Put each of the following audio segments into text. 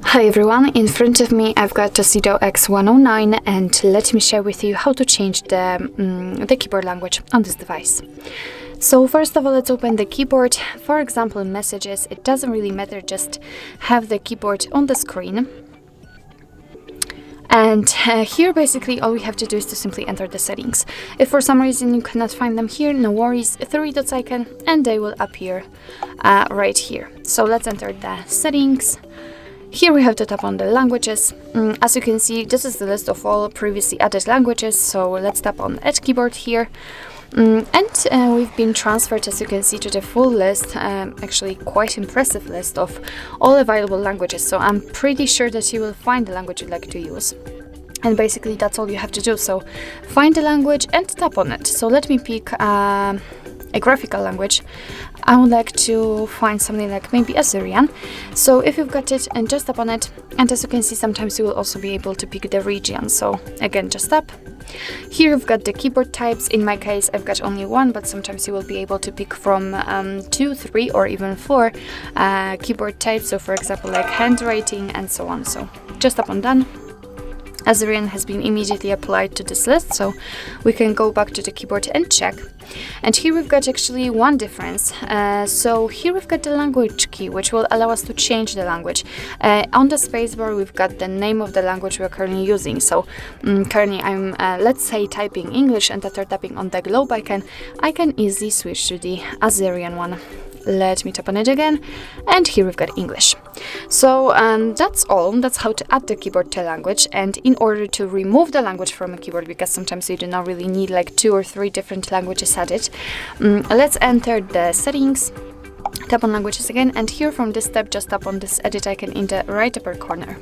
Hi everyone, in front of me I've got TOSCIDO X109 and let me share with you how to change the keyboard language on this device. So first of all, let's open the keyboard. For example, messages, it doesn't really matter, just have the keyboard on the screen. And here basically all we have to do is to simply enter the settings. If for some reason you cannot find them here, no worries, 3 dots icon and they will appear right here. So let's enter the settings. Here we have to tap on the languages. As you can see, this is the list of all previously added languages, so let's tap on Add Keyboard here. And we've been transferred, as you can see, to the full list, actually quite impressive list of all available languages, so I'm pretty sure that you will find the language you'd like to use. And basically that's all you have to do, so find the language and tap on it. So let me pick a graphical language. I would like to find something like maybe Assyrian. So if you've got it, and just tap on it, and as you can see, sometimes you will also be able to pick the region. So again, just tap. Here you've got the keyboard types. In my case, I've got only one, but sometimes you will be able to pick from 2, 3, or even 4 keyboard types. So for example, like handwriting and so on. So just tap on Done. Assyrian has been immediately applied to this list, so we can go back to the keyboard and check. And here we've got actually one difference. So here we've got the language key, which will allow us to change the language. On the spacebar, we've got the name of the language we're currently using. So currently I'm, let's say, typing English, and after tapping on the globe icon, I can easily switch to the Assyrian one. Let me tap on it again, and here we've got English. So that's all. That's how to add the keyboard to language. And in order to remove the language from a keyboard, because sometimes you do not really need like 2 or 3 different languages added, let's enter the settings, tap on languages again, and here from this tab, just tap on this edit icon in the right upper corner.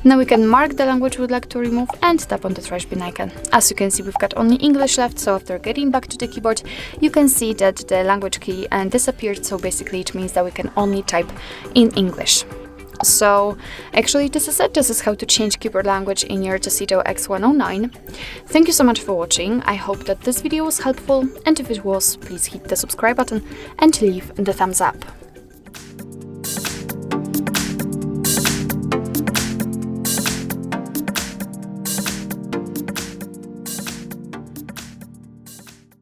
Now we can mark the language we'd like to remove and tap on the trash bin icon. As you can see, we've got only English left, so after getting back to the keyboard, you can see that the language key disappeared, so basically it means that we can only type in English. So actually this is it. This is how to change keyboard language in your TOSCIDO X109. Thank you so much for watching. I hope that this video was helpful, and if it was, please hit the subscribe button and leave the thumbs up.